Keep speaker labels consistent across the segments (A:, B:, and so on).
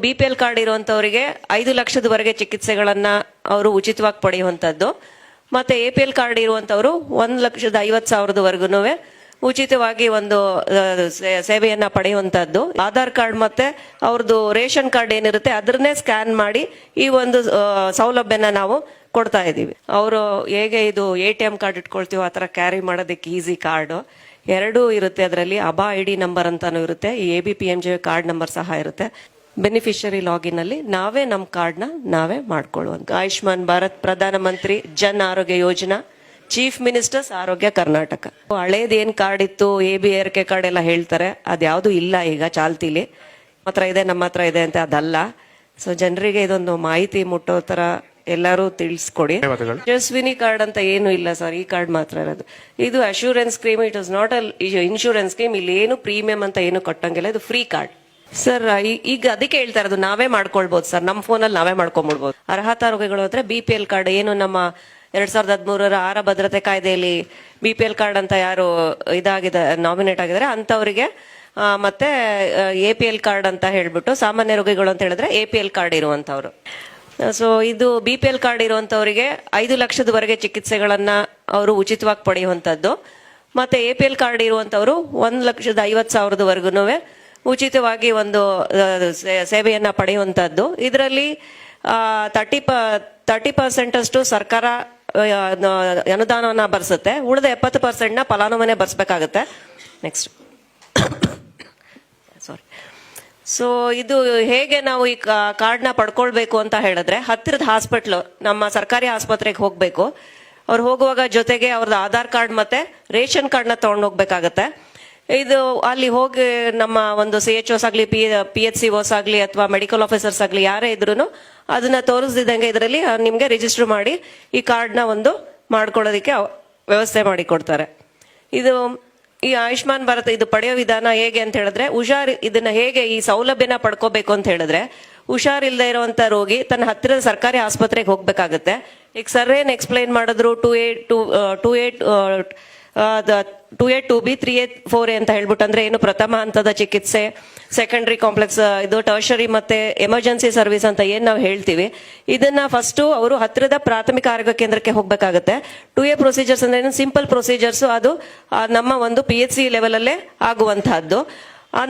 A: BPL card ಇರುವಂತವರಿಗೆ 5 ಲಕ್ಷದವರೆಗೆ ಚಿಕಿತ್ಸೆಗಳನ್ನ ಅವರು ಉಚಿತವಾಗಿ ಪಡೆಯುವಂತದ್ದು. ಮತ್ತೆ ಎಪಿಎಲ್ ಕಾರ್ಡ್ ಇರುವಂತವರು 1,50,000ವರೆಗೂ ಉಚಿತವಾಗಿ ಒಂದು ಸೇವೆಯನ್ನ ಪಡೆಯುವಂತದ್ದು. ಆಧಾರ್ ಕಾರ್ಡ್ ಮತ್ತೆ ಅವ್ರದ್ದು ರೇಷನ್ ಕಾರ್ಡ್ ಏನಿರುತ್ತೆ ಅದನ್ನೇ ಸ್ಕ್ಯಾನ್ ಮಾಡಿ ಈ ಒಂದು ಸೌಲಭ್ಯನ ನಾವು ಕೊಡ್ತಾ ಇದೀವಿ. ಅವರು ಹೇಗೆ ಇದು ATM ಕಾರ್ಡ್ ಇಟ್ಕೊಳ್ತೀವೋ ಆ ತರ ಕ್ಯಾರಿ ಮಾಡೋದಕ್ಕೆ ಈಸಿ ಕಾರ್ಡ್ ಎರಡೂ ಇರುತ್ತೆ. ಅದರಲ್ಲಿ ಅಬಾ ID ನಂಬರ್ ಅಂತಾನು ಇರುತ್ತೆ, ಈ ABPMJ ಕಾರ್ಡ್ ನಂಬರ್ ಸಹ ಇರುತ್ತೆ. ಬೆನಿಫಿಷರಿ ಲಾಗಿನ್ ಅಲ್ಲಿ ನಾವೇ ನಮ್ಮ ಕಾರ್ಡ್ ನಾವೇ ಮಾಡ್ಕೊಳ್ಳುವಂತ. ಆಯುಷ್ಮಾನ್ ಭಾರತ್, ಪ್ರಧಾನ ಮಂತ್ರಿ ಜನ್ ಆರೋಗ್ಯ ಯೋಜನಾ, ಚೀಫ್ ಮಿನಿಸ್ಟರ್ಸ್ ಆರೋಗ್ಯ ಕರ್ನಾಟಕ. ಹಳೇದ್ ಏನ್ ಕಾರ್ಡ್ ಇತ್ತು, ABRK ಕಾರ್ಡ್ ಎಲ್ಲ ಹೇಳ್ತಾರೆ, ಅದ್ಯಾವುದು ಇಲ್ಲ ಈಗ ಚಾಲ್ತಿಲಿ. ಹತ್ರ ಇದೆ, ನಮ್ಮ ಹತ್ರ ಇದೆ ಅಂತ ಅದಲ್ಲ. ಸೊ ಜನರಿಗೆ ಇದೊಂದು ಮಾಹಿತಿ ಮುಟ್ಟೋ ತರ ಎಲ್ಲರೂ ತಿಳಿಸ್ಕೊಡಿ. ಯಶಸ್ವಿನಿ ಕಾರ್ಡ್ ಅಂತ ಏನು ಇಲ್ಲ ಸರ್, ಈ ಕಾರ್ಡ್ ಮಾತ್ರ ಇರೋದು. ಇದು assurance scheme, it is not insurance scheme. ಇಲ್ಲಿ ಏನು ಪ್ರೀಮಿಯಂ ಅಂತ ಏನು ಕಟ್ಟಂಗಿಲ್ಲ, ಇದು ಫ್ರೀ ಕಾರ್ಡ್ ಸರ್. ಈಗ ಅದಕ್ಕೆ ಹೇಳ್ತಾ ಇರೋದು ನಾವೇ ಮಾಡ್ಕೊಳ್ಬಹುದು ಸರ್, ನಮ್ಮ ಫೋನಲ್ಲಿ ನಾವೇ ಮಾಡ್ಕೊಂಡ್ಬಿಡ್ಬೋದು. ಅರ್ಹತಾ ರೋಗಿಗಳು ಅಂದ್ರೆ BPL ಕಾರ್ಡ್ ಏನು ನಮ್ಮ 2013 ಆಹಾರ ಭದ್ರತೆ ಕಾಯ್ದೆಯಲ್ಲಿ BPL ಕಾರ್ಡ್ ಅಂತ ಯಾರು ಇದಾಗಿದೆ ನಾಮಿನೇಟ್ ಆಗಿದ್ದಾರೆ ಅಂತವರಿಗೆ, ಮತ್ತೆ APL ಕಾರ್ಡ್ ಅಂತ ಹೇಳ್ಬಿಟ್ಟು ಸಾಮಾನ್ಯ ರೋಗಿಗಳು ಅಂತ ಹೇಳಿದ್ರೆ APL ಕಾರ್ಡ್ ಇರುವಂತವ್ರು. ಸೊ ಇದು BPL ಕಾರ್ಡ್ ಇರುವಂತವರಿಗೆ 5 ಲಕ್ಷದವರೆಗೆ ಚಿಕಿತ್ಸೆಗಳನ್ನ ಅವರು ಉಚಿತವಾಗಿ ಪಡೆಯುವಂತದ್ದು. ಮತ್ತೆ APL ಕಾರ್ಡ್ ಇರುವಂತವರು 1,50,000ವರೆಗೂ ಉಚಿತವಾಗಿ ಒಂದು ಸೇವೆಯನ್ನ ಪಡೆಯುವಂತದ್ದು. ಇದರಲ್ಲಿ 30% ಅಷ್ಟು ಸರ್ಕಾರ ಅನುದಾನವನ್ನ ಭರಿಸುತ್ತೆ, ಉಳಿದ 70% ಫಲಾನುಭವಿನೇ ಭರಿಸಬೇಕಾಗುತ್ತೆ. ನೆಕ್ಸ್ಟ್ ಸಾರಿ. ಸೊ ಇದು ಹೇಗೆ ನಾವು ಈ ಕಾರ್ಡ್ನ ಪಡ್ಕೊಳ್ಬೇಕು ಅಂತ ಹೇಳಿದ್ರೆ, ಹತ್ತಿರದ ಹಾಸ್ಪಿಟ್ಲು ನಮ್ಮ ಸರ್ಕಾರಿ ಆಸ್ಪತ್ರೆಗೆ ಹೋಗ್ಬೇಕು. ಅವ್ರು ಹೋಗುವಾಗ ಜೊತೆಗೆ ಅವ್ರದ್ದು ಆಧಾರ್ ಕಾರ್ಡ್ ಮತ್ತೆ ರೇಷನ್ ಕಾರ್ಡ್ನ ತಗೊಂಡು ಹೋಗ್ಬೇಕಾಗತ್ತೆ. ಇದು ಅಲ್ಲಿ ಹೋಗಿ ನಮ್ಮ ಒಂದು CHOs ಆಗ್ಲಿ, PHCOs ಆಗ್ಲಿ ಅಥವಾ ಮೆಡಿಕಲ್ ಆಫೀಸರ್ಸ್ ಆಗ್ಲಿ ಯಾರೇ ಇದ್ರು ಅದನ್ನ ತೋರಿಸ್ದಿದ್ದಂಗೆ ಇದರಲ್ಲಿ ನಿಮ್ಗೆ ರಿಜಿಸ್ಟರ್ ಮಾಡಿ ಈ ಕಾರ್ಡ್ನ ಒಂದು ಮಾಡ್ಕೊಳ್ಳೋದಕ್ಕೆ ವ್ಯವಸ್ಥೆ ಮಾಡಿ ಕೊಡ್ತಾರೆ. ಇದು ಈ ಆಯುಷ್ಮಾನ್ ಭಾರತ ಇದು ಪಡೆಯೋ ವಿಧಾನ ಹೇಗೆ ಅಂತ ಹೇಳಿದ್ರೆ, ಇದನ್ನ ಹೇಗೆ ಈ ಸೌಲಭ್ಯನ ಪಡ್ಕೋಬೇಕು ಅಂತ ಹೇಳಿದ್ರೆ, ಹುಷಾರಿಲ್ಲದೆ ಇರುವಂತ ರೋಗಿ ತನ್ನ ಹತ್ತಿರದ ಸರ್ಕಾರಿ ಆಸ್ಪತ್ರೆಗೆ ಹೋಗ್ಬೇಕಾಗತ್ತೆ. ಈಗ ಸರ್ ಏನ್ ಎಕ್ಸ್ಪ್ಲೈನ್ ಮಾಡಿದ್ರು, 2A2B 3A4A ಅಂತ ಹೇಳ್ಬಿಟ್ಟು, ಅಂದ್ರೆ ಏನು ಪ್ರಥಮ ಹಂತದ ಚಿಕಿತ್ಸೆ, ಸೆಕೆಂಡರಿ ಕಾಂಪ್ಲೆಕ್ಸ್, ಇದು ಟರ್ಷರಿ ಮತ್ತೆ ಎಮರ್ಜೆನ್ಸಿ ಸರ್ವಿಸ್ ಅಂತ ಏನ್ ನಾವು ಹೇಳ್ತೀವಿ, ಇದನ್ನ ಫಸ್ಟ್ ಅವರು ಹತ್ತಿರದ ಪ್ರಾಥಮಿಕ ಆರೋಗ್ಯ ಕೇಂದ್ರಕ್ಕೆ ಹೋಗ್ಬೇಕಾಗತ್ತೆ. 2A ಪ್ರೊಸೀಜರ್ಸ್ ಅಂದ್ರೆ ಏನು, ಸಿಂಪಲ್ ಪ್ರೊಸೀಜರ್ಸ್, ಅದು ನಮ್ಮ ಒಂದು PHC ಲೆವೆಲ್ ಅಲ್ಲೇ ಆಗುವಂತಹದ್ದು.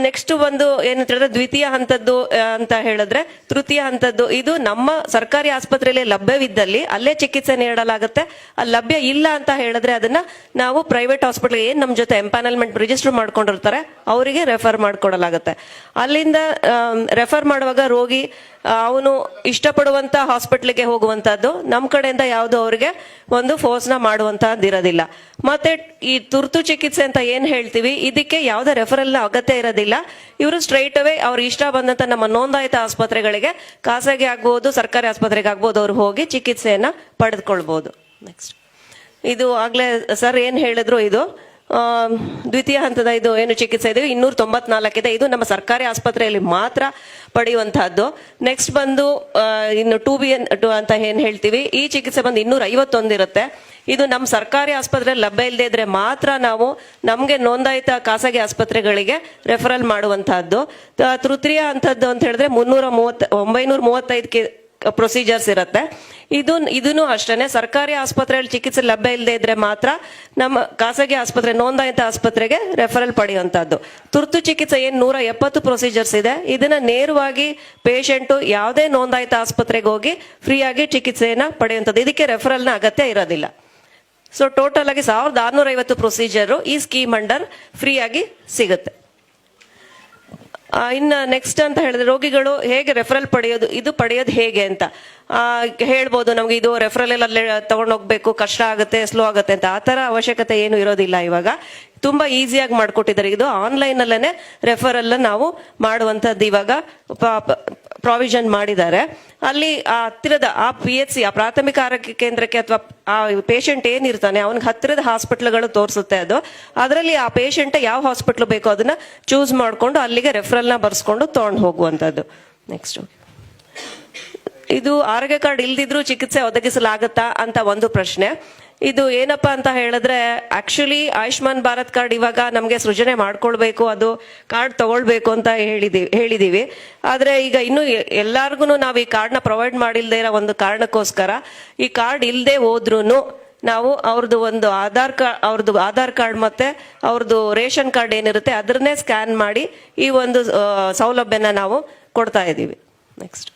A: ನೆಕ್ಸ್ಟ್ ಒಂದು ಏನಂತ ಹೇಳಿದ್ರೆ ದ್ವಿತೀಯ ಹಂತದ್ದು ಅಂತ ಹೇಳಿದ್ರೆ, ತೃತೀಯ ಹಂತದ್ದು ಇದು ನಮ್ಮ ಸರ್ಕಾರಿ ಆಸ್ಪತ್ರೆಯಲ್ಲಿ ಲಭ್ಯವಿದ್ದಲ್ಲಿ ಅಲ್ಲೇ ಚಿಕಿತ್ಸೆ ನೀಡಲಾಗುತ್ತೆ. ಅಲ್ಲಿ ಲಭ್ಯ ಇಲ್ಲ ಅಂತ ಹೇಳಿದ್ರೆ ಅದನ್ನ ನಾವು ಪ್ರೈವೇಟ್ ಹಾಸ್ಪಿಟಲ್ ಏನ್ ನಮ್ಮ ಜೊತೆ ಎಂಪ್ಯಾನಲ್ಮೆಂಟ್ ರಿಜಿಸ್ಟರ್ ಮಾಡ್ಕೊಂಡಿರ್ತಾರೆ ಅವರಿಗೆ ರೆಫರ್ ಮಾಡ್ಕೊಡಲಾಗುತ್ತೆ. ಅಲ್ಲಿಂದ ರೆಫರ್ ಮಾಡುವಾಗ ರೋಗಿ ಅವನು ಇಷ್ಟಪಡುವಂತ ಹಾಸ್ಪಿಟ್ಲಿಗೆ ಹೋಗುವಂತದ್ದು, ನಮ್ಮ ಕಡೆಯಿಂದ ಯಾವುದು ಅವರಿಗೆ ಒಂದು ಫೋರ್ಸ್ ನ ಮಾಡುವಂತಹದ್ದು ಇರೋದಿಲ್ಲ. ಮತ್ತೆ ಈ ತುರ್ತು ಚಿಕಿತ್ಸೆ ಅಂತ ಏನ್ ಹೇಳ್ತೀವಿ, ಇದಕ್ಕೆ ಯಾವುದೇ ರೆಫರಲ್ ನ ಅಗತ್ಯ ಇರೋದಿಲ್ಲ. ಇವರು ಸ್ಟ್ರೈಟ್ ಅವೇ ಅವ್ರು ಇಷ್ಟ ಬಂದಂತ ನಮ್ಮ ನೋಂದಾಯಿತ ಆಸ್ಪತ್ರೆಗಳಿಗೆ, ಖಾಸಗಿ ಆಗ್ಬಹುದು ಸರ್ಕಾರಿ ಆಸ್ಪತ್ರೆಗೆ ಆಗ್ಬಹುದು, ಅವ್ರು ಹೋಗಿ ಚಿಕಿತ್ಸೆಯನ್ನ ಪಡೆದುಕೊಳ್ಬಹುದು. ನೆಕ್ಸ್ಟ್ ಇದು ಆಗ್ಲೇ ಸರ್ ಏನ್ ಹೇಳಿದ್ರು, ಇದು ದ್ವಿತೀಯ ಹಂತದ ಇದು ಏನು ಚಿಕಿತ್ಸೆ ಇದೆ 294 ಇದೆ. ಇದು ನಮ್ಮ ಸರ್ಕಾರಿ ಆಸ್ಪತ್ರೆಯಲ್ಲಿ ಮಾತ್ರ ಪಡೆಯುವಂತಹದ್ದು. ನೆಕ್ಸ್ಟ್ ಬಂದು ಇನ್ನು 2B ಅಂತ ಏನ್ ಹೇಳ್ತೀವಿ, ಈ ಚಿಕಿತ್ಸೆ ಬಂದು 251 ಇರುತ್ತೆ. ಇದು ನಮ್ಮ ಸರ್ಕಾರಿ ಆಸ್ಪತ್ರೆಯಲ್ಲಿ ಲಭ್ಯ ಇಲ್ಲದೆ ಇದ್ರೆ ಮಾತ್ರ ನಾವು ನಮ್ಗೆ ನೋಂದಾಯಿತ ಖಾಸಗಿ ಆಸ್ಪತ್ರೆಗಳಿಗೆ ರೆಫರಲ್ ಮಾಡುವಂತಹದ್ದು. ತೃತೀಯ ಹಂತದ್ದು ಅಂತ ಹೇಳಿದ್ರೆ 935 ಪ್ರೊಸೀಜರ್ಸ್ ಇರುತ್ತೆ. ಇದನ್ನು ಅಷ್ಟೇ ಸರ್ಕಾರಿ ಆಸ್ಪತ್ರೆಯಲ್ಲಿ ಚಿಕಿತ್ಸೆ ಲಭ್ಯ ಇಲ್ಲದೆ ಇದ್ರೆ ಮಾತ್ರ ನಮ್ಮ ಖಾಸಗಿ ಆಸ್ಪತ್ರೆ ನೋಂದಾಯಿತ ಆಸ್ಪತ್ರೆಗೆ ರೆಫರಲ್ ಪಡೆಯುವಂತಹದ್ದು. ತುರ್ತು ಚಿಕಿತ್ಸೆ ಏನ್ 170 ಪ್ರೊಸೀಜರ್ಸ್ ಇದೆ, ಇದನ್ನ ನೇರವಾಗಿ ಪೇಷಂಟ್ ಯಾವುದೇ ನೋಂದಾಯಿತ ಆಸ್ಪತ್ರೆಗೆ ಹೋಗಿ ಫ್ರೀ ಆಗಿ ಚಿಕಿತ್ಸೆಯನ್ನ ಪಡೆಯುವಂಥದ್ದು. ಇದಕ್ಕೆ ರೆಫರಲ್ ನ ಅಗತ್ಯ ಇರೋದಿಲ್ಲ. ಸೊ ಟೋಟಲ್ ಆಗಿ 1650 ಪ್ರೊಸೀಜರ್ ಈ ಸ್ಕೀಮ್ ಅಂಡರ್ ಫ್ರೀ ಆಗಿ ಸಿಗುತ್ತೆ. ಇನ್ನ ನೆಕ್ಸ್ಟ್ ಅಂತ ಹೇಳಿದ್ರೆ, ರೋಗಿಗಳು ಹೇಗೆ ರೆಫರಲ್ ಪಡೆಯೋದು, ಇದು ಪಡೆಯೋದು ಹೇಗೆ ಅಂತ ಹೇಳ್ಬೋದು. ನಮ್ಗೆ ಇದು ರೆಫರಲ್ ಎಲ್ಲ ತಗೊಂಡೋಗ್ಬೇಕು, ಕಷ್ಟ ಆಗುತ್ತೆ, ಸ್ಲೋ ಆಗುತ್ತೆ ಅಂತ ಆ ತರ ಅವಶ್ಯಕತೆ ಏನು ಇರೋದಿಲ್ಲ. ಇವಾಗ ತುಂಬಾ ಈಸಿಯಾಗಿ ಮಾಡ್ಕೊಟ್ಟಿದ್ದಾರೆ. ಇದು ಆನ್ಲೈನ್ ಅಲ್ಲೇನೆ ರೆಫರಲ್ ನಾವು ಮಾಡುವಂತದ್ದು ಇವಾಗ ಪ್ರಾವಿಷನ್ ಮಾಡಿದ್ದಾರೆ. ಅಲ್ಲಿ ಆ ಹತ್ತಿರದ ಆ PHC ಆ ಪ್ರಾಥಮಿಕ ಆರೋಗ್ಯ ಕೇಂದ್ರಕ್ಕೆ ಅಥವಾ ಆ ಪೇಷಂಟ್ ಏನಿರ್ತಾನೆ ಅವನಿಗೆ ಹತ್ತಿರದ ಹಾಸ್ಪಿಟ್ಲ್ಗಳು ತೋರಿಸುತ್ತೆ. ಅದು ಅದರಲ್ಲಿ ಆ ಪೇಷಂಟ್ ಯಾವ ಹಾಸ್ಪಿಟ್ಲ್ ಬೇಕೋ ಅದನ್ನ ಚೂಸ್ ಮಾಡ್ಕೊಂಡು ಅಲ್ಲಿಗೆ ರೆಫರಲ್ ನ ಬರ್ಸ್ಕೊಂಡು ತಗೊಂಡು ಹೋಗುವಂತದ್ದು. ನೆಕ್ಸ್ಟ್ ಇದು ಆರೋಗ್ಯ ಕಾರ್ಡ್ ಇಲ್ದಿದ್ರು ಚಿಕಿತ್ಸೆ ಒದಗಿಸಲಾಗತ್ತಾ ಅಂತ ಒಂದು ಪ್ರಶ್ನೆ. ಇದು ಏನಪ್ಪಾ ಅಂತ ಹೇಳಿದ್ರೆ ಆಕ್ಚುಲಿ ಆಯುಷ್ಮಾನ್ ಭಾರತ್ ಕಾರ್ಡ್ ಇವಾಗ ನಮಗೆ ಸೃಜನೆ ಮಾಡ್ಕೊಳ್ಬೇಕು, ಅದು ಕಾರ್ಡ್ ತಗೊಳ್ಬೇಕು ಅಂತ ಹೇಳಿದೀವಿ. ಆದ್ರೆ ಈಗ ಇನ್ನು ಎಲ್ಲಾರ್ಗು ನಾವು ಈ ಕಾರ್ಡ್ನ ಪ್ರೊವೈಡ್ ಮಾಡಿಲ್ದೇ ಇರೋ ಒಂದು ಕಾರಣಕ್ಕೋಸ್ಕರ ಈ ಕಾರ್ಡ್ ಇಲ್ಲದೆ ಹೋದ್ರೂ ನಾವು ಅವ್ರದ್ದು ಒಂದು ಆಧಾರ್ ಕಾರ್ಡ್ ಮತ್ತೆ ಅವ್ರದ್ದು ರೇಷನ್ ಕಾರ್ಡ್ ಏನಿರುತ್ತೆ ಅದನ್ನೇ ಸ್ಕ್ಯಾನ್ ಮಾಡಿ ಈ ಒಂದು ಸೌಲಭ್ಯನ ನಾವು ಕೊಡ್ತಾ ಇದ್ದೀವಿ. ನೆಕ್ಸ್ಟ್,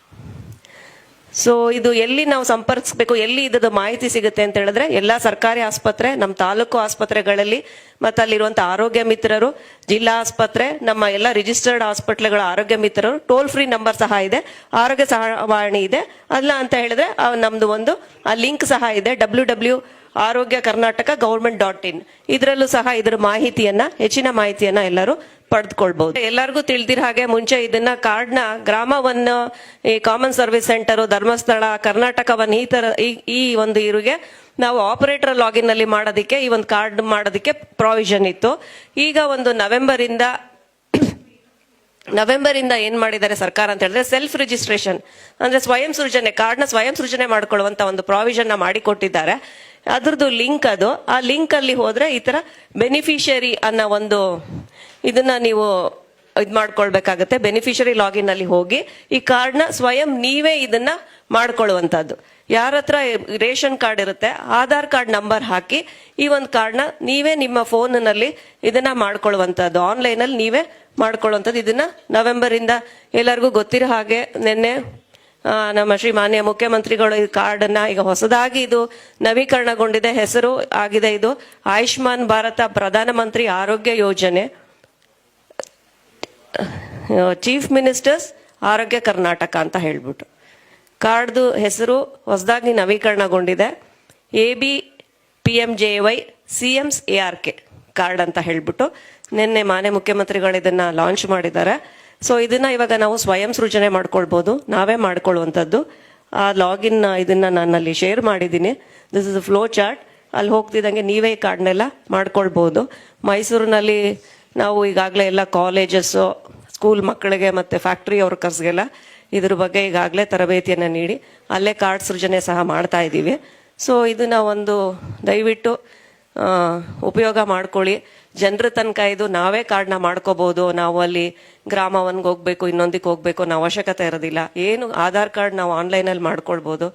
A: ಸೊ ಇದು ಎಲ್ಲಿ ನಾವು ಸಂಪರ್ಕಿಸಬೇಕು, ಎಲ್ಲಿ ಇದ್ರದ್ದು ಮಾಹಿತಿ ಸಿಗುತ್ತೆ ಅಂತ ಹೇಳಿದ್ರೆ ಎಲ್ಲಾ ಸರ್ಕಾರಿ ಆಸ್ಪತ್ರೆ, ನಮ್ಮ ತಾಲೂಕು ಆಸ್ಪತ್ರೆಗಳಲ್ಲಿ ಮತ್ತೆ ಅಲ್ಲಿರುವಂತಹ ಆರೋಗ್ಯ ಮಿತ್ರರು, ಜಿಲ್ಲಾ ಆಸ್ಪತ್ರೆ, ನಮ್ಮ ಎಲ್ಲ ರಿಜಿಸ್ಟರ್ಡ್ ಹಾಸ್ಪಿಟ್ಲ್ಗಳ ಆರೋಗ್ಯ ಮಿತ್ರರು, ಟೋಲ್ ಫ್ರೀ ನಂಬರ್ ಸಹ ಇದೆ, ಆರೋಗ್ಯ ಸಹಾಯವಾಣಿ ಇದೆ. ಅಲ್ಲ ಅಂತ ಹೇಳಿದ್ರೆ ನಮ್ದು ಒಂದು ಆ ಲಿಂಕ್ ಸಹ ಇದೆ, ಆರೋಗ್ಯ ಕರ್ನಾಟಕ government.in. ಇದರಲ್ಲೂ ಸಹ ಇದರ ಮಾಹಿತಿಯನ್ನ, ಹೆಚ್ಚಿನ ಮಾಹಿತಿಯನ್ನ ಎಲ್ಲರೂ ಪಡೆದುಕೊಳ್ಬಹುದು. ಎಲ್ಲರಿಗೂ ತಿಳಿದಿರೋ ಹಾಗೆ ಮುಂಚೆ ಇದನ್ನ ಕಾರ್ಡ್ನ ಗ್ರಾಮ ಒನ್, ಈ common service centre, Dharmasthala, Karnataka one, ಈ ತರ ಈ ಒಂದು ಇವ್ರಿಗೆ ನಾವು ಆಪರೇಟರ್ ಲಾಗಿನ್ ಅಲ್ಲಿ ಮಾಡೋದಕ್ಕೆ ಈ ಒಂದು ಕಾರ್ಡ್ ಮಾಡೋದಕ್ಕೆ ಪ್ರಾವಿಷನ್ ಇತ್ತು. ಈಗ ಒಂದು ನವೆಂಬರ್ ಇಂದ ಏನ್ ಮಾಡಿದ್ದಾರೆ ಸರ್ಕಾರ ಅಂತ ಹೇಳಿದ್ರೆ ಸೆಲ್ಫ್ ರಿಜಿಸ್ಟ್ರೇಷನ್ ಅಂದ್ರೆ ಸ್ವಯಂ ಸೃಜನೆ, ಕಾರ್ಡ್ನ ಸ್ವಯಂ ಸೃಜನೆ ಮಾಡ್ಕೊಳ್ಳುವಂತ ಒಂದು ಪ್ರಾವಿಷನ್ ನ ಮಾಡಿಕೊಟ್ಟಿದ್ದಾರೆ. ಅದ್ರದ್ದು ಲಿಂಕ್ ಅದು, ಆ ಲಿಂಕ್ ಅಲ್ಲಿ ಹೋದ್ರೆ ಈ ತರ ಬೆನಿಫಿಷಿಯರಿ ಅನ್ನೋ ಒಂದು ಇದನ್ನ ನೀವು ಮಾಡ್ಕೊಳ್ಬೇಕಾಗತ್ತೆ. ಬೆನಿಫಿಷರಿ ಲಾಗಿನ್ ಅಲ್ಲಿ ಹೋಗಿ ಈ ಕಾರ್ಡ್ನ ಸ್ವಯಂ ನೀವೇ ಇದನ್ನ ಮಾಡ್ಕೊಳ್ಳುವಂತದ್ದು. ಯಾರ ಹತ್ರ ರೇಷನ್ ಕಾರ್ಡ್ ಇರುತ್ತೆ ಆಧಾರ್ ಕಾರ್ಡ್ ನಂಬರ್ ಹಾಕಿ ಈ ಒಂದು ಕಾರ್ಡ್ನ ನೀವೇ ನಿಮ್ಮ ಫೋನ್ನಲ್ಲಿ ಇದನ್ನ ಮಾಡ್ಕೊಳ್ಳುವಂತದ್ದು, ಆನ್ಲೈನ್ ಅಲ್ಲಿ ನೀವೇ ಮಾಡ್ಕೊಳ್ಳುವಂಥದ್ದು. ಇದನ್ನ ನವೆಂಬರ್ ಇಂದ ಎಲ್ಲರಿಗೂ ಗೊತ್ತಿರೋ ಹಾಗೆ ನಿನ್ನೆ ನಮ್ಮ ಮಾನ್ಯ ಮುಖ್ಯಮಂತ್ರಿಗಳು ಈ ಕಾರ್ಡ್ ಅನ್ನ ಈಗ ಹೊಸದಾಗಿ ಇದು ನವೀಕರಣಗೊಂಡಿದೆ, ಹೆಸರು ಆಗಿದೆ ಇದು ಆಯುಷ್ಮಾನ್ ಭಾರತ ಪ್ರಧಾನಮಂತ್ರಿ ಆರೋಗ್ಯ ಯೋಜನೆ, ಚೀಫ್ ಮಿನಿಸ್ಟರ್ಸ್ ಆರೋಗ್ಯ ಕರ್ನಾಟಕ ಅಂತ ಹೇಳ್ಬಿಟ್ಟು ಕಾರ್ಡ್ದು ಹೆಸರು ಹೊಸದಾಗಿ ನವೀಕರಣಗೊಂಡಿದೆ. ABPMJY CMS ARK ಕಾರ್ಡ್ ಅಂತ ಹೇಳ್ಬಿಟ್ಟು ನಿನ್ನೆ ಮಾನ್ಯ ಮುಖ್ಯಮಂತ್ರಿಗಳು ಇದನ್ನ ಲಾಂಚ್ ಮಾಡಿದ್ದಾರೆ. ಸೊ ಇದನ್ನ ಇವಾಗ ನಾವು ಸ್ವಯಂ ಸೃಜನೆ ಮಾಡ್ಕೊಳ್ಬಹುದು, ನಾವೇ ಮಾಡ್ಕೊಳ್ಳುವಂಥದ್ದು. ಆ ಲಾಗಿನ್ ಇದನ್ನ ನಾನಲ್ಲಿ ಶೇರ್ ಮಾಡಿದ್ದೀನಿ. This is flow chart. ಅಲ್ಲಿ ಹೋಗ್ತಿದ್ದಂಗೆ ನೀವೇ ಈ ಕಾರ್ಡ್ನೆಲ್ಲ ಮಾಡ್ಕೊಳ್ಬಹುದು. ಮೈಸೂರಿನಲ್ಲಿ ನಾವು ಈಗಾಗಲೇ ಎಲ್ಲ ಕಾಲೇಜಸ್ಸು, ಸ್ಕೂಲ್ ಮಕ್ಕಳಿಗೆ ಮತ್ತೆ ಫ್ಯಾಕ್ಟ್ರಿ ವರ್ಕರ್ಸ್ಗೆಲ್ಲ ಇದ್ರ ಬಗ್ಗೆ ಈಗಾಗಲೇ ತರಬೇತಿಯನ್ನು ನೀಡಿ ಅಲ್ಲೇ ಕಾರ್ಡ್ ಸೃಜನೆ ಸಹ ಮಾಡ್ತಾ ಇದ್ದೀವಿ. ಸೊ ಇದನ್ನ ಒಂದು ದಯವಿಟ್ಟು ಉಪಯೋಗ ಮಾಡ್ಕೊಳ್ಳಿ. ಜನರ ತನಕ ಇದು ನಾವೇ ಕಾರ್ಡ್ನ ಮಾಡ್ಕೋಬಹುದು. ನಾವು ಅಲ್ಲಿ ಗ್ರಾಮ ಒನ್ಗೆ ಹೋಗ್ಬೇಕು, ಇನ್ನೊಂದಕ್ಕೆ ಹೋಗ್ಬೇಕು ಅನ್ನೋ ಅವಶ್ಯಕತೆ ಇರೋದಿಲ್ಲ. ಏನು ಆಧಾರ್ ಕಾರ್ಡ್ ನಾವು ಆನ್ಲೈನಲ್ಲಿ ಮಾಡ್ಕೊಳ್ಬಹುದು,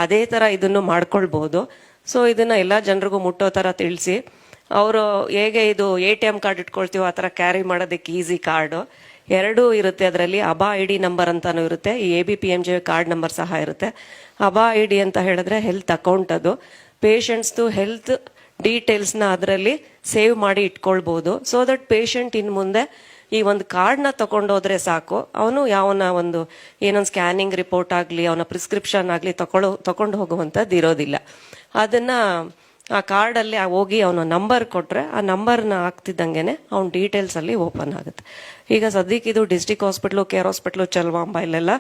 A: ಅದೇ ತರ ಇದನ್ನು ಮಾಡ್ಕೊಳ್ಬಹುದು. ಸೊ ಇದನ್ನ ಎಲ್ಲ ಜನರಿಗೂ ಮುಟ್ಟೋ ತರ ತಿಳಿಸಿ, ಅವರು ಹೇಗೆ ಇದು ATM ಕಾರ್ಡ್ ಇಟ್ಕೊಳ್ತೀವೋ ಆ ತರ ಕ್ಯಾರಿ ಮಾಡೋದಕ್ಕೆ ಈಸಿ ಕಾರ್ಡ್ ಎರಡೂ ಇರುತ್ತೆ. ಅದರಲ್ಲಿ ಅಬಾ ID ನಂಬರ್ ಅಂತಾನು ಇರುತ್ತೆ, ಈ ABPMJ ಕಾರ್ಡ್ ನಂಬರ್ ಸಹ ಇರುತ್ತೆ. ಅಬಾ ID ಅಂತ ಹೇಳಿದ್ರೆ ಹೆಲ್ತ್ ಅಕೌಂಟ್, ಅದು ಪೇಷಂಟ್ಸ್ದು ಹೆಲ್ತ್ ಡೀಟೇಲ್ಸ್ನ ಅದರಲ್ಲಿ ಸೇವ್ ಮಾಡಿ ಇಟ್ಕೊಳ್ಬಹುದು. ಸೊ ದಟ್ ಪೇಷಂಟ್ ಇನ್ ಮುಂದೆ ಈ ಒಂದು ಕಾರ್ಡ್ನ ತಗೊಂಡೋದ್ರೆ ಸಾಕು, ಅವನು ಯಾವನ ಒಂದು ಏನೊಂದು ಸ್ಕ್ಯಾನಿಂಗ್ ರಿಪೋರ್ಟ್ ಆಗಲಿ, ಅವನ ಪ್ರಿಸ್ಕ್ರಿಪ್ಷನ್ ಆಗಲಿ ತಗೊಂಡು ಹೋಗುವಂಥದ್ದು ಇರೋದಿಲ್ಲ. ಅದನ್ನ ಆ ಕಾರ್ಡಲ್ಲಿ ಹೋಗಿ ಅವನ ನಂಬರ್ ಕೊಟ್ರೆ ಆ ನಂಬರ್ನ ಹಾಕ್ತಿದ್ದಂಗೆನೆ ಅವನ ಡೀಟೇಲ್ಸ್ ಅಲ್ಲಿ ಓಪನ್ ಆಗುತ್ತೆ. ಈಗ ಸದ್ಯಕ್ಕೆ ಇದು ಡಿಸ್ಟ್ರಿಕ್ಟ್ ಹಾಸ್ಪಿಟ್ಲು, ಕೇರ್ ಹಾಸ್ಪಿಟ್ಲು, ಚಲ್ವಾಂಬ ಇಲ್ಲೆಲ್ಲ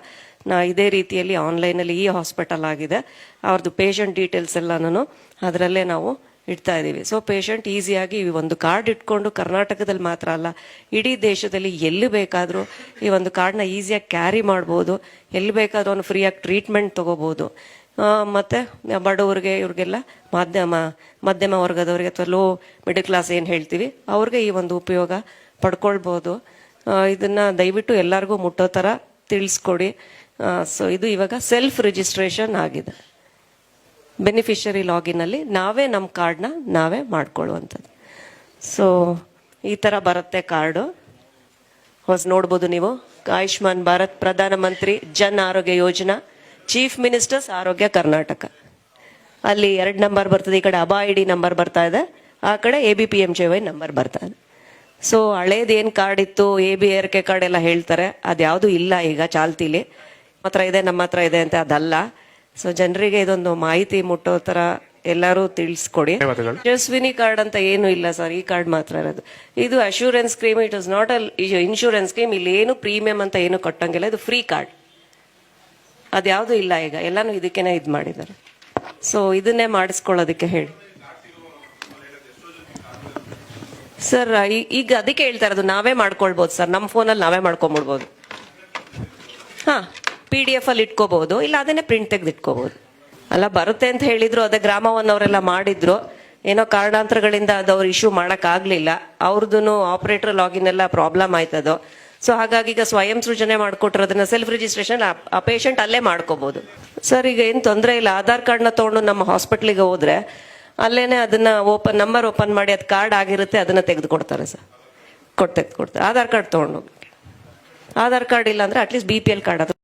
A: ಇದೇ ರೀತಿಯಲ್ಲಿ ಆನ್ಲೈನಲ್ಲಿ ಈ ಹಾಸ್ಪಿಟಲ್ ಆಗಿದೆ. ಅವ್ರದ್ದು ಪೇಷಂಟ್ ಡೀಟೇಲ್ಸ್ ಎಲ್ಲಾನು ಅದರಲ್ಲೇ ನಾವು ಇಡ್ತಾ ಇದ್ದೀವಿ. ಸೊ ಪೇಷಂಟ್ ಈಸಿಯಾಗಿ ಈ ಒಂದು ಕಾರ್ಡ್ ಇಟ್ಕೊಂಡು ಕರ್ನಾಟಕದಲ್ಲಿ ಮಾತ್ರ ಅಲ್ಲ, ಇಡೀ ದೇಶದಲ್ಲಿ ಎಲ್ಲಿ ಬೇಕಾದರೂ ಈ ಒಂದು ಕಾರ್ಡ್ನ ಈಸಿಯಾಗಿ ಕ್ಯಾರಿ ಮಾಡ್ಬೋದು, ಎಲ್ಲಿ ಬೇಕಾದ್ರೂ ಅವನು ಫ್ರೀಯಾಗಿ ಟ್ರೀಟ್ಮೆಂಟ್ ತಗೋಬಹುದು. ಮತ್ತೆ ಬಡವರಿಗೆ, ಇವ್ರಿಗೆಲ್ಲ ಮಧ್ಯಮ ವರ್ಗದವರಿಗೆ ಅಥವಾ ಲೋ ಮಿಡಲ್ ಕ್ಲಾಸ್ ಏನು ಹೇಳ್ತೀವಿ ಅವ್ರಿಗೆ ಈ ಒಂದು ಉಪಯೋಗ ಪಡ್ಕೊಳ್ಬಹುದು. ಇದನ್ನ ದಯವಿಟ್ಟು ಎಲ್ಲರಿಗೂ ಮುಟ್ಟೋ ಥರ ತಿಳಿಸ್ಕೊಡಿ. ಸೊ ಇದು ಇವಾಗ ಸೆಲ್ಫ್ ರಿಜಿಸ್ಟ್ರೇಷನ್ ಆಗಿದೆ. ಬೆನಿಫಿಷರಿ ಲಾಗಿನ್ ಅಲ್ಲಿ ನಾವೇ ನಮ್ಮ ಕಾರ್ಡ್ನ ನಾವೇ ಮಾಡ್ಕೊಳ್ಳುವಂಥದ್ದು. ಸೊ ಈ ಥರ ಬರುತ್ತೆ ಕಾರ್ಡು. ನೋಡ್ಬೋದು ನೀವು, ಆಯುಷ್ಮಾನ್ ಭಾರತ್ ಪ್ರಧಾನಮಂತ್ರಿ ಜನ್ ಆರೋಗ್ಯ ಯೋಜನಾ, ಚೀಫ್ ಮಿನಿಸ್ಟರ್ಸ್ ಆರೋಗ್ಯ ಕರ್ನಾಟಕ. ಅಲ್ಲಿ 2 ನಂಬರ್ ಬರ್ತದೆ, ಈ ಕಡೆ ಅಬಾ ID ನಂಬರ್ ಬರ್ತಾ ಇದೆ, ಆ ಕಡೆ ABPMJY ನಂಬರ್ ಬರ್ತಾ ಇದೆ. ಸೊ ಹಳೇದು ಏನು ಕಾರ್ಡ್ ಇತ್ತು, ABRK ಕಾರ್ಡ್ ಎಲ್ಲ ಹೇಳ್ತಾರೆ, ಅದ್ಯಾವುದು ಇಲ್ಲ ಈಗ ಚಾಲ್ತಿಲಿ. ನಮ್ಮ ಹತ್ರ ಇದೆ ಅಂತ ಅದಲ್ಲ. ಸೊ ಜನರಿಗೆ ಇದೊಂದು ಮಾಹಿತಿ ಮುಟ್ಟೋ ತರ ಎಲ್ಲರೂ ತಿಳಿಸ್ಕೊಡಿ. ಯಶಸ್ವಿನಿ ಕಾರ್ಡ್ ಅಂತ ಏನು ಇಲ್ಲ ಸರ್, ಈ ಕಾರ್ಡ್ ಮಾತ್ರ ಇರೋದು. ಇದು assurance scheme, it is not insurance scheme. ಇಲ್ಲಿ ಏನು ಪ್ರೀಮಿಯಂ ಅಂತ ಏನು ಕಟ್ಟಂಗಿಲ್ಲ, ಇದು ಫ್ರೀ ಕಾರ್ಡ್. ಅದ್ಯಾವುದು ಇಲ್ಲ ಈಗ, ಎಲ್ಲಾನು ಇದಕ್ಕೇನೆ ಇದು ಮಾಡಿದ್ದಾರೆ. ಸೊ ಇದನ್ನೇ ಮಾಡಿಸ್ಕೊಳ್ಳೋದಕ್ಕೆ ಹೇಳಿ ಸರ್. ಈಗ ಅದಕ್ಕೆ ಹೇಳ್ತಾ ಇರೋದು, ನಾವೇ ಮಾಡ್ಕೊಳ್ಬಹುದು ಸರ್, ನಮ್ಮ ಫೋನಲ್ಲಿ ನಾವೇ ಮಾಡ್ಕೊಂಡ್ಬಿಡ್ಬೋದು. PDF ಅಲ್ಲಿ ಇಟ್ಕೋಬಹುದು, ಇಲ್ಲ ಅದನ್ನೇ ಪ್ರಿಂಟ್ ತೆಗೆದು ಇಟ್ಕೋಬಹುದು. ಅಲ್ಲ ಬರುತ್ತೆ ಅಂತ ಹೇಳಿದ್ರು, ಅದೇ ಗ್ರಾಮವನ್ನವರೆಲ್ಲ ಮಾಡಿದ್ರು. ಏನೋ ಕಾರಣಾಂತರಗಳಿಂದ ಅದು ಅವ್ರು ಇಶ್ಯೂ ಮಾಡಕ್ ಆಗ್ಲಿಲ್ಲ. ಅವ್ರದ್ದು ಆಪರೇಟರ್ ಲಾಗಿನ್ ಎಲ್ಲ ಪ್ರಾಬ್ಲಮ್ ಆಯ್ತದು. ಸೊ ಹಾಗಾಗಿ ಈಗ ಸ್ವಯಂ ಸೃಜನೆ ಮಾಡ್ಕೊಟ್ಟಿರೋದನ್ನ ಸೆಲ್ಫ್ ರಿಜಿಸ್ಟ್ರೇಷನ್ ಆ ಪೇಷಂಟ್ ಅಲ್ಲೇ ಮಾಡ್ಕೋಬಹುದು. ಸರ್ ಈಗ ಏನ್ ತೊಂದರೆ ಇಲ್ಲ, ಆಧಾರ್ ಕಾರ್ಡ್ನ ತಗೊಂಡು ನಮ್ಮ ಹಾಸ್ಪಿಟ್ಲಿಗೆ ಹೋದ್ರೆ ಅಲ್ಲೇನೆ ಅದನ್ನ ನಂಬರ್ ಓಪನ್ ಮಾಡಿ ಅದು ಕಾರ್ಡ್ ಆಗಿರುತ್ತೆ, ಅದನ್ನ ತೆಗೆದುಕೊಡ್ತಾರೆ ಸರ್. ತೆಗೆದುಕೊಡ್ತಾರೆ. ಆಧಾರ್ ಕಾರ್ಡ್ ತಗೊಂಡು, ಆಧಾರ್ ಕಾರ್ಡ್ ಇಲ್ಲ ಅಂದ್ರೆ ಅಟ್ಲೀಸ್ಟ್ BPL ಕಾರ್ಡ್ ಅದು